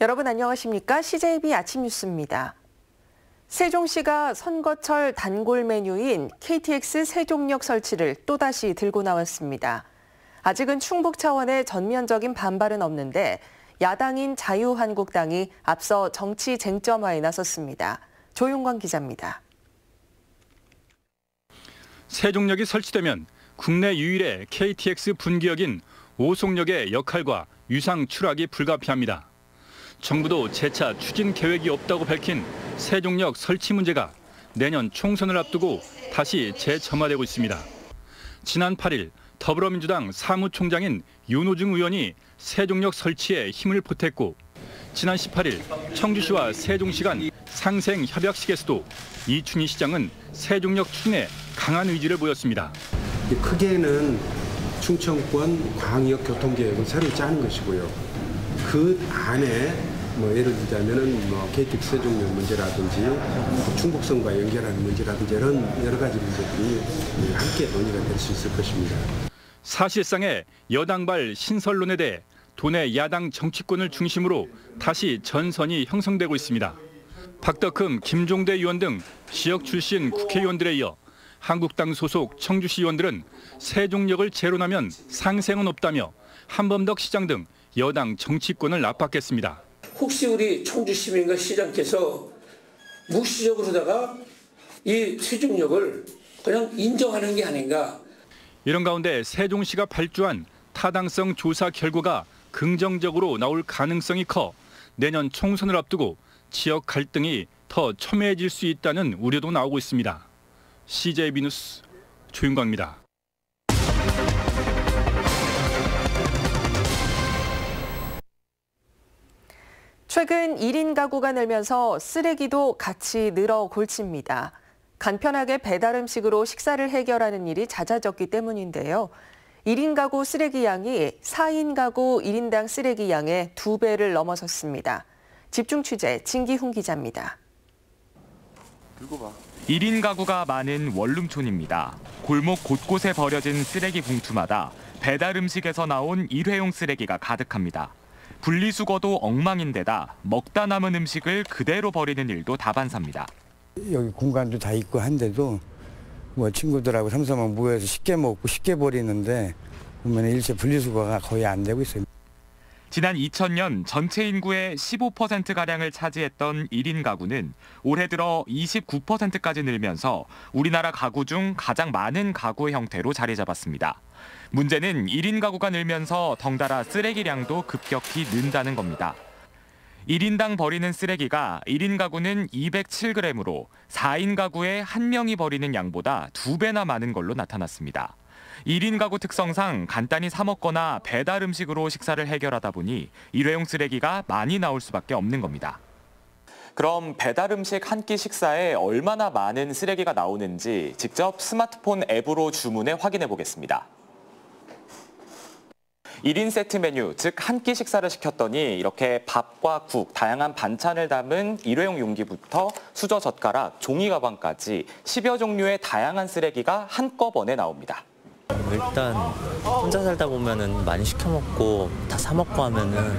여러분 안녕하십니까? CJB 아침 뉴스입니다. 세종시가 선거철 단골 메뉴인 KTX 세종역 설치를 또다시 들고 나왔습니다. 아직은 충북 차원의 전면적인 반발은 없는데 야당인 자유한국당이 앞서 정치 쟁점화에 나섰습니다. 조용광 기자입니다. 세종역이 설치되면 국내 유일의 KTX 분기역인 오송역의 역할과 유상 추락이 불가피합니다. 정부도 재차 추진 계획이 없다고 밝힌 세종역 설치 문제가 내년 총선을 앞두고 다시 재점화되고 있습니다. 지난 8일 더불어민주당 사무총장인 윤호중 의원이 세종역 설치에 힘을 보탰고 지난 18일 청주시와 세종시 간 상생 협약식에서도 이춘희 시장은 세종역 추진에 강한 의지를 보였습니다. 크게는 충청권 광역 교통계획을 새로 짜는 것이고요. 그 안에 예를 들자면은 KTX 세종역 문제라든지 충북선과 연결하는 문제라든지 이런 여러 가지 문제들이 함께 논의가 될 수 있을 것입니다. 사실상의 여당발 신설론에 대해 도내 야당 정치권을 중심으로 다시 전선이 형성되고 있습니다. 박덕흠, 김종대 의원 등 지역 출신 국회의원들에 이어 한국당 소속 청주시 의원들은 세종역을 재론하면 상생은 없다며 한범덕 시장 등 여당 정치권을 압박했습니다. 혹시 우리 청주 시민과 시장께서 묵시적으로다가 이 세종역을 그냥 인정하는 게 아닌가. 이런 가운데 세종시가 발주한 타당성 조사 결과가 긍정적으로 나올 가능성이 커 내년 총선을 앞두고 지역 갈등이 더 첨예해질 수 있다는 우려도 나오고 있습니다. CJB 뉴스 조윤광입니다. 최근 1인 가구가 늘면서 쓰레기도 같이 늘어 골칩니다. 간편하게 배달 음식으로 식사를 해결하는 일이 잦아졌기 때문인데요. 1인 가구 쓰레기 양이 4인 가구 1인당 쓰레기 양의 2배를 넘어섰습니다. 집중 취재 진기훈 기자입니다. 1인 가구가 많은 원룸촌입니다. 골목 곳곳에 버려진 쓰레기 봉투마다 배달 음식에서 나온 일회용 쓰레기가 가득합니다. 분리수거도 엉망인데다 먹다 남은 음식을 그대로 버리는 일도 다반사입니다. 여기 공간도 다 있고 한데도 친구들하고 삼삼오오 모여서 쉽게 먹고 쉽게 버리는데 보면 일체 분리수거가 거의 안 되고 있어요. 지난 2000년 전체 인구의 15%가량을 차지했던 1인 가구는 올해 들어 29%까지 늘면서 우리나라 가구 중 가장 많은 가구의 형태로 자리 잡았습니다. 문제는 1인 가구가 늘면서 덩달아 쓰레기량도 급격히 는다는 겁니다. 1인당 버리는 쓰레기가 1인 가구는 207g으로 4인 가구의 1명이 버리는 양보다 2배나 많은 걸로 나타났습니다. 1인 가구 특성상 간단히 사 먹거나 배달 음식으로 식사를 해결하다 보니 일회용 쓰레기가 많이 나올 수밖에 없는 겁니다. 그럼 배달 음식 한 끼 식사에 얼마나 많은 쓰레기가 나오는지 직접 스마트폰 앱으로 주문해 확인해 보겠습니다. 1인 세트 메뉴, 즉 한 끼 식사를 시켰더니 이렇게 밥과 국, 다양한 반찬을 담은 일회용 용기부터 수저 젓가락, 종이 가방까지 10여 종류의 다양한 쓰레기가 한꺼번에 나옵니다. 일단 혼자 살다 보면은 많이 시켜 먹고 다 사 먹고 하면은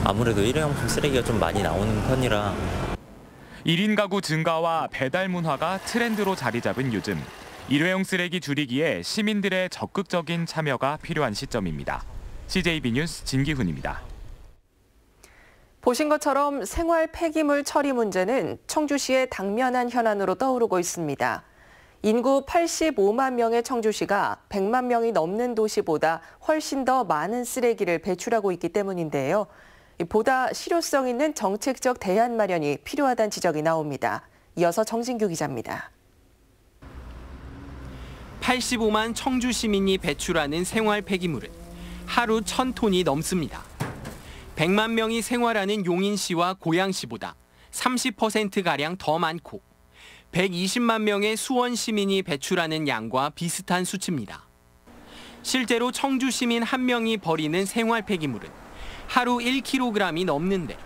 아무래도 일회용품 쓰레기가 좀 많이 나오는 편이라 1인 가구 증가와 배달 문화가 트렌드로 자리 잡은 요즘 일회용 쓰레기 줄이기에 시민들의 적극적인 참여가 필요한 시점입니다. CJB 뉴스 진기훈입니다. 보신 것처럼 생활 폐기물 처리 문제는 청주시의 당면한 현안으로 떠오르고 있습니다. 인구 85만 명의 청주시가 100만 명이 넘는 도시보다 훨씬 더 많은 쓰레기를 배출하고 있기 때문인데요. 보다 실효성 있는 정책적 대안 마련이 필요하다는 지적이 나옵니다. 이어서 정진규 기자입니다. 85만 청주 시민이 배출하는 생활 폐기물은 하루 1,000톤이 넘습니다. 100만 명이 생활하는 용인시와 고양시보다 30%가량 더 많고 120만 명의 수원 시민이 배출하는 양과 비슷한 수치입니다. 실제로 청주 시민 1명이 버리는 생활 폐기물은 하루 1kg이 넘는데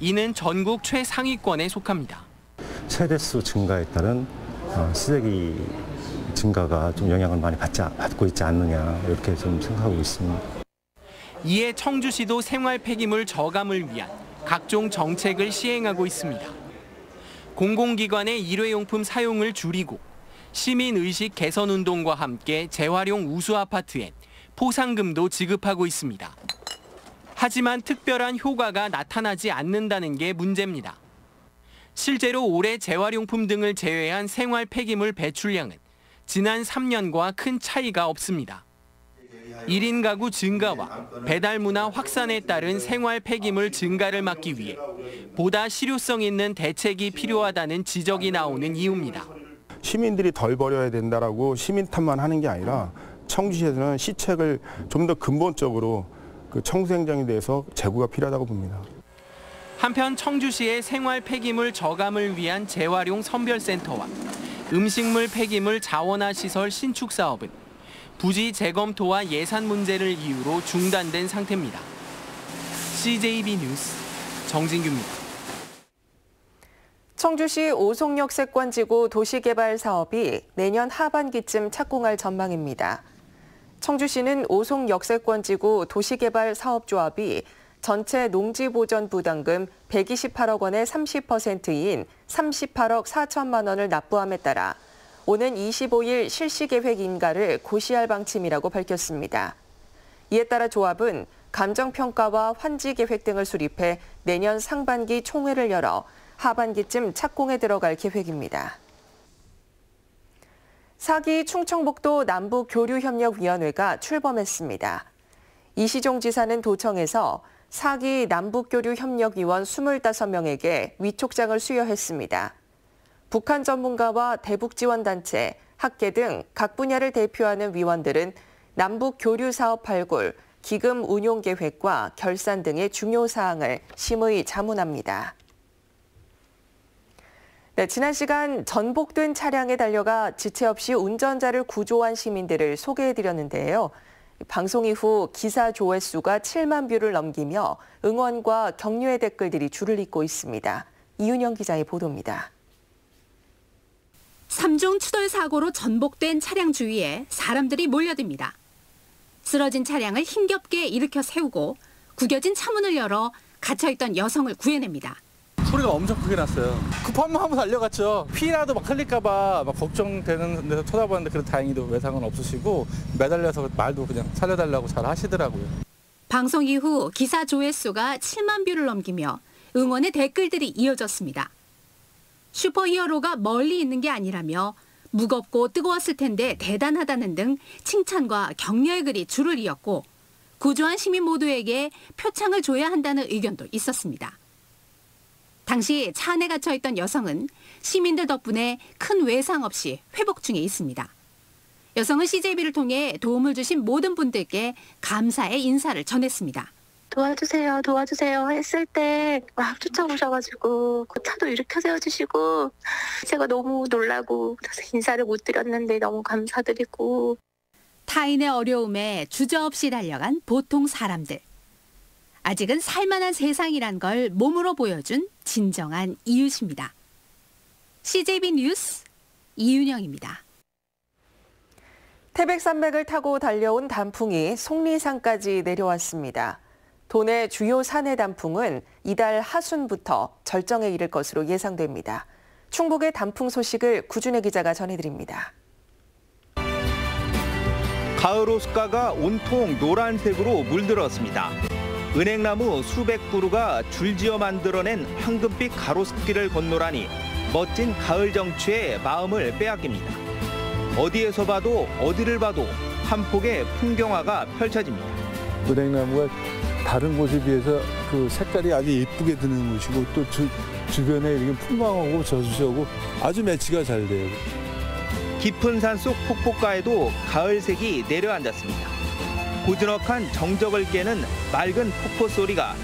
이는 전국 최상위권에 속합니다. 세대수 증가에 따른 쓰레기 증가가 좀 영향을 많이 받고 있지 않느냐 이렇게 좀 생각하고 있습니다. 이에 청주시도 생활 폐기물 저감을 위한 각종 정책을 시행하고 있습니다. 공공기관의 일회용품 사용을 줄이고 시민의식 개선 운동과 함께 재활용 우수 아파트엔 포상금도 지급하고 있습니다. 하지만 특별한 효과가 나타나지 않는다는 게 문제입니다. 실제로 올해 재활용품 등을 제외한 생활 폐기물 배출량은 지난 3년과 큰 차이가 없습니다. 1인 가구 증가와 배달 문화 확산에 따른 생활 폐기물 증가를 막기 위해 보다 실효성 있는 대책이 필요하다는 지적이 나오는 이유입니다. 시민들이 덜 버려야 된다라고 시민 탓만 하는 게 아니라 청주시에서는 시책을 좀 더 근본적으로 그 청소 행정에 대해서 제고가 필요하다고 봅니다. 한편 청주시의 생활 폐기물 저감을 위한 재활용 선별센터와 음식물 폐기물 자원화 시설 신축 사업은 부지 재검토와 예산 문제를 이유로 중단된 상태입니다. CJB 뉴스 정진규입니다. 청주시 오송역 세권지구 도시개발 사업이 내년 하반기쯤 착공할 전망입니다. 청주시는 오송역세권지구 도시개발 사업조합이 전체 농지보전 부담금 128억 원의 30%인 38억 4천만 원을 납부함에 따라 오는 25일 실시계획 인가를 고시할 방침이라고 밝혔습니다. 이에 따라 조합은 감정평가와 환지계획 등을 수립해 내년 상반기 총회를 열어 하반기쯤 착공에 들어갈 계획입니다. 사기 충청북도 남북교류협력위원회가 출범했습니다. 이시종 지사는 도청에서 사기 남북교류협력위원 25명에게 위촉장을 수여했습니다. 북한 전문가와 대북지원단체, 학계 등 각 분야를 대표하는 위원들은 남북교류사업 발굴, 기금 운용 계획과 결산 등의 중요 사항을 심의 자문합니다. 네, 지난 시간 전복된 차량에 달려가 지체 없이 운전자를 구조한 시민들을 소개해드렸는데요. 방송 이후 기사 조회수가 7만 뷰를 넘기며 응원과 격려의 댓글들이 줄을 잇고 있습니다. 이윤영 기자의 보도입니다. 3종 추돌 사고로 전복된 차량 주위에 사람들이 몰려듭니다. 쓰러진 차량을 힘겹게 일으켜 세우고 구겨진 차문을 열어 갇혀있던 여성을 구해냅니다. 소리가 엄청 크게 났어요. 급하면 한번 달려갔죠. 피라도 막 흘릴까봐 막 걱정되는 데서 쳐다봤는데 그래도 다행히도 외상은 없으시고 매달려서 말도 그냥 살려달라고 잘 하시더라고요. 방송 이후 기사 조회수가 7만 뷰를 넘기며 응원의 댓글들이 이어졌습니다. 슈퍼히어로가 멀리 있는 게 아니라며 무겁고 뜨거웠을 텐데 대단하다는 등 칭찬과 격려의 글이 줄을 이었고 구조한 시민 모두에게 표창을 줘야 한다는 의견도 있었습니다. 당시 차 안에 갇혀있던 여성은 시민들 덕분에 큰 외상 없이 회복 중에 있습니다. 여성은 CJB를 통해 도움을 주신 모든 분들께 감사의 인사를 전했습니다. 도와주세요, 도와주세요 했을 때 막 쫓아오셔가지고 그 차도 일으켜 세워주시고 제가 너무 놀라고 그래서 인사를 못 드렸는데 너무 감사드리고. 타인의 어려움에 주저없이 달려간 보통 사람들. 아직은 살만한 세상이란 걸 몸으로 보여준 진정한 이웃입니다. CJB 뉴스 이윤영입니다. 태백산맥을 타고 달려온 단풍이 속리산까지 내려왔습니다. 도내 주요 산해 단풍은 이달 하순부터 절정에 이를 것으로 예상됩니다. 충북의 단풍 소식을 구준혜 기자가 전해드립니다. 가을 호숫가가 온통 노란색으로 물들었습니다. 은행나무 수백 그루가 줄지어 만들어낸 황금빛 가로수길을 건너라니 멋진 가을 정취에 마음을 빼앗깁니다. 어디에서 봐도 어디를 봐도 한 폭의 풍경화가 펼쳐집니다. 은행나무가 다른 곳에 비해서 그 색깔이 아주 예쁘게 드는 곳이고 또 주변에 이렇게 풍광하고 저수지하고 아주 매치가 잘 돼요. 깊은 산속 폭포가에도 가을색이 내려앉았습니다. 고즈넉한 정적을 깨는 맑은 폭포 소리가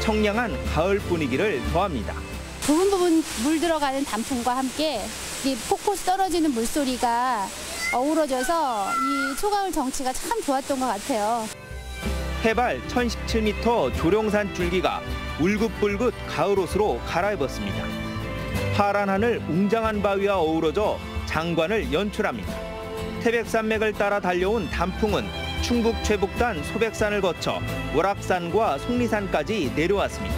청량한 가을 분위기를 더합니다. 부분 부분 물 들어가는 단풍과 함께 이 폭포 떨어지는 물소리가 어우러져서 이 초가을 정취가 참 좋았던 것 같아요. 해발 1017m 조룡산 줄기가 울긋불긋 가을옷으로 갈아입었습니다. 파란 하늘 웅장한 바위와 어우러져 장관을 연출합니다. 태백산맥을 따라 달려온 단풍은 충북 최북단 소백산을 거쳐 월악산과 속리산까지 내려왔습니다.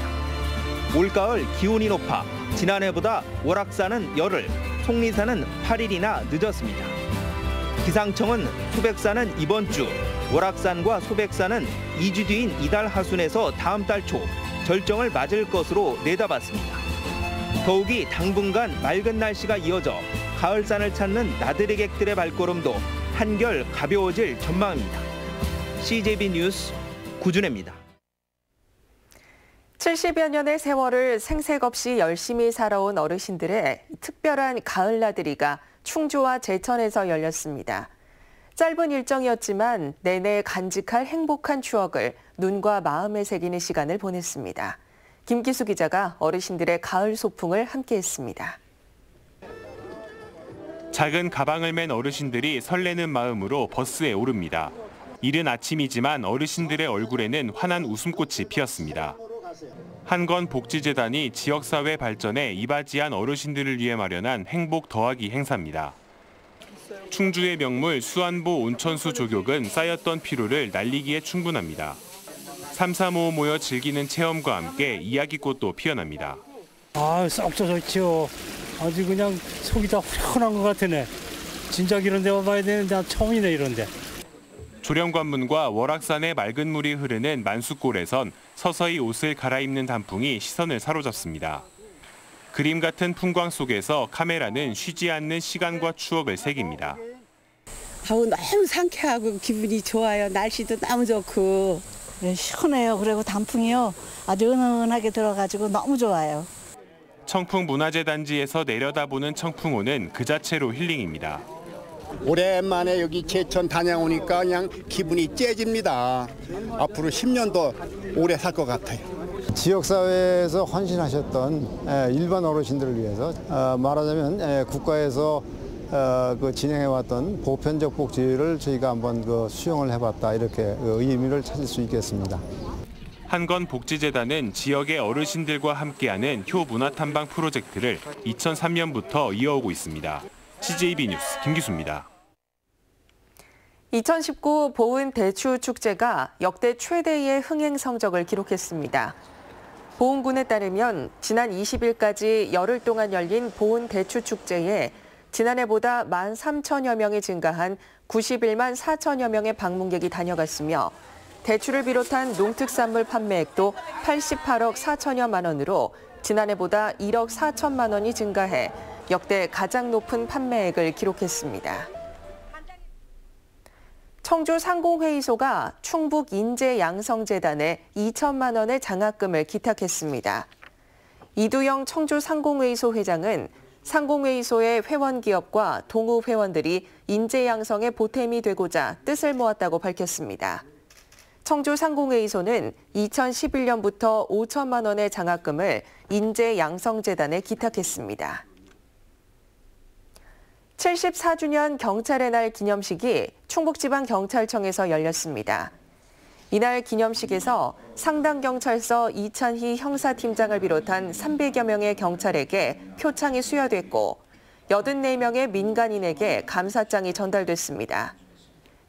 올가을 기온이 높아 지난해보다 월악산은 열흘, 속리산은 8일이나 늦었습니다. 기상청은 소백산은 이번 주, 월악산과 소백산은 2주 뒤인 이달 하순에서 다음 달 초 절정을 맞을 것으로 내다봤습니다. 더욱이 당분간 맑은 날씨가 이어져 가을산을 찾는 나들이객들의 발걸음도 한결 가벼워질 전망입니다. CJB 뉴스 구준혜입니다. 70여 년의 세월을 생색 없이 열심히 살아온 어르신들의 특별한 가을 나들이가 충주와 제천에서 열렸습니다. 짧은 일정이었지만 내내 간직할 행복한 추억을 눈과 마음에 새기는 시간을 보냈습니다. 김기수 기자가 어르신들의 가을 소풍을 함께했습니다. 작은 가방을 맨 어르신들이 설레는 마음으로 버스에 오릅니다. 이른 아침이지만 어르신들의 얼굴에는 환한 웃음꽃이 피었습니다. 한건복지재단이 지역사회 발전에 이바지한 어르신들을 위해 마련한 행복 더하기 행사입니다. 충주의 명물 수안보 온천수 조격은 쌓였던 피로를 날리기에 충분합니다. 삼삼오오 모여 즐기는 체험과 함께 이야기꽃도 피어납니다. 썩 좋지요. 아주 그냥 속이 다 후련한 것 같으네. 진작 이런 데 와봐야 되는데 난 처음이네 이런데. 조령관문과 월악산의 맑은 물이 흐르는 만수골에선 서서히 옷을 갈아입는 단풍이 시선을 사로잡습니다. 그림 같은 풍광 속에서 카메라는 쉬지 않는 시간과 추억을 새깁니다. 너무 상쾌하고 기분이 좋아요. 날씨도 너무 좋고. 네, 시원해요. 그리고 단풍이요. 아주 은은하게 들어가지고 너무 좋아요. 청풍문화재단지에서 내려다보는 청풍호는 그 자체로 힐링입니다. 오랜만에 여기 제천 다녀오니까 그냥 기분이 째집니다. 앞으로 10년도 오래 살 것 같아요. 지역사회에서 헌신하셨던 일반 어르신들을 위해서 말하자면 국가에서 진행해왔던 보편적 복지를 저희가 한번 수용을 해봤다 이렇게 의미를 찾을 수 있겠습니다. 한건복지재단은 지역의 어르신들과 함께하는 효문화탐방 프로젝트를 2003년부터 이어오고 있습니다. CJB 뉴스 김기수입니다. 2019 보은 대추 축제가 역대 최대의 흥행 성적을 기록했습니다. 보은군에 따르면 지난 20일까지 열흘 동안 열린 보은 대추 축제에 지난해보다 13,000여 명이 증가한 91만 4천여 명의 방문객이 다녀갔으며 대추를 비롯한 농특산물 판매액도 88억 4천여만 원으로 지난해보다 1억 4천만 원이 증가해 역대 가장 높은 판매액을 기록했습니다. 청주 상공회의소가 충북 인재양성재단에 2천만 원의 장학금을 기탁했습니다. 이두영 청주 상공회의소 회장은 상공회의소의 회원기업과 동호회원들이 인재양성의 보탬이 되고자 뜻을 모았다고 밝혔습니다. 청주 상공회의소는 2011년부터 5천만 원의 장학금을 인재양성재단에 기탁했습니다. 74주년 경찰의 날 기념식이 충북지방경찰청에서 열렸습니다. 이날 기념식에서 상당경찰서 이찬희 형사팀장을 비롯한 300여 명의 경찰에게 표창이 수여됐고 84명의 민간인에게 감사장이 전달됐습니다.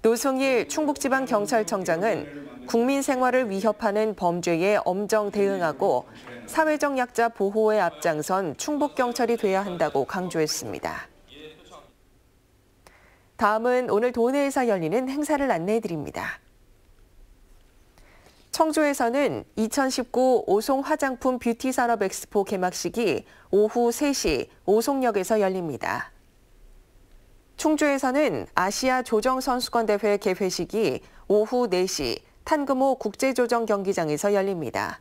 노승일 충북지방경찰청장은 국민 생활을 위협하는 범죄에 엄정 대응하고 사회적 약자 보호에 앞장선 충북경찰이 돼야 한다고 강조했습니다. 다음은 오늘 도내에서 열리는 행사를 안내해드립니다. 청주에서는 2019 오송 화장품 뷰티 산업 엑스포 개막식이 오후 3시 오송역에서 열립니다. 충주에서는 아시아 조정선수권 대회 개회식이 오후 4시 탄금호 국제조정 경기장에서 열립니다.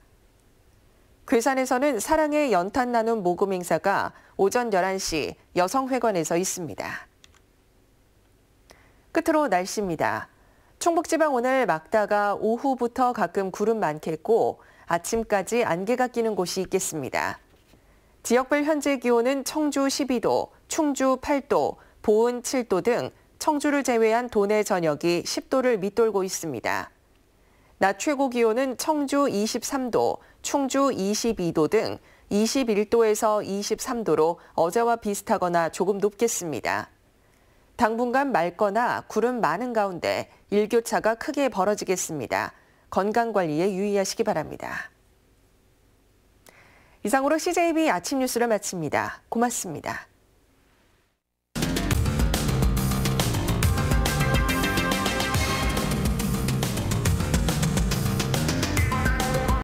괴산에서는 사랑의 연탄 나눔 모금 행사가 오전 11시 여성회관에서 있습니다. 끝으로 날씨입니다. 충북지방 오늘 막다가 오후부터 가끔 구름 많겠고 아침까지 안개가 끼는 곳이 있겠습니다. 지역별 현재 기온은 청주 12도, 충주 8도, 보은 7도 등 청주를 제외한 도내 전역이 10도를 밑돌고 있습니다. 낮 최고 기온은 청주 23도, 충주 22도 등 21도에서 23도로 어제와 비슷하거나 조금 높겠습니다. 당분간 맑거나 구름 많은 가운데 일교차가 크게 벌어지겠습니다. 건강관리에 유의하시기 바랍니다. 이상으로 CJB 아침 뉴스를 마칩니다. 고맙습니다.